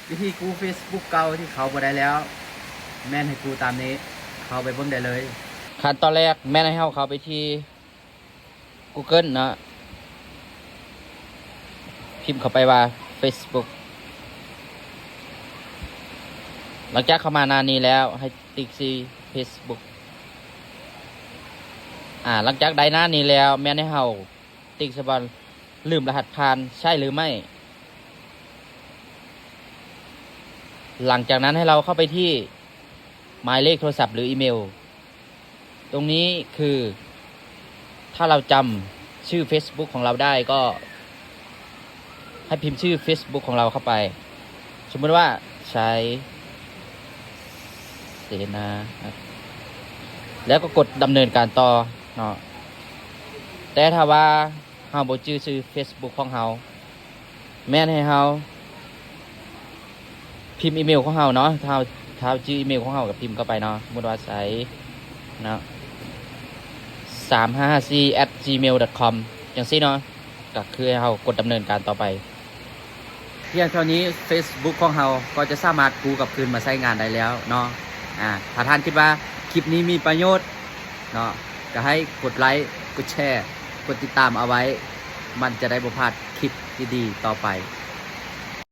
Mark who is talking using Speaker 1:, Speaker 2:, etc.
Speaker 1: วิธีกู้ Facebook เก่าที่เขาบ่ได้แล้วแม่นให้กู้ตามนี้เข้าไปเบิ่งได้เลยขั้นตอนแรกแม่นให้เฮาเข้าไปที่ Google เนาะพิมพ์เข้าไปว่า Facebook หลังจากเข้ามาหน้านี้แล้วให้ติ๊กที่ Facebook หลังจากได้หน้านี้แล้วแม่นให้เฮาติ๊กซะว่าลืมรหัสผ่านใช่หรือไม่หลังจากนั้นให้เราเข้าไปที่หมายเลขโทรศัพท์หรืออีเมลตรงนี้คือถ้าเราจำชื่อ Facebook ของเราได้ก็ให้พิมพ์ชื่อ Facebook ของเราเข้าไปสมมติว่าใช้เสนาแล้วก็กดดำเนินการต่อเนาะแต่ถ้าว่าเฮาบ่ชื่อ Facebook ของเฮาแม่นให้เฮาพิมพ์อีเมลของเฮาเนาะถ้าชื่ออีเมลของเฮากับพิมพ์เข้าไปเนาะสมมติว่าใช้เนาะ354@gmail.com จังซี่เนาะก็คือให้เฮากดดำเนินการต่อไปเพียงเท่านี้ Facebook ของเฮาก็จะสามารถกู้กลับคืนมาใช้งานได้แล้วเนาะถ้าท่านคิดว่าคลิปนี้มีประโยชน์เนาะก็ให้กดไลค์กดแชร์กดติดตามเอาไว้มันจะได้บ่พลาดคลิปดีๆต่อไป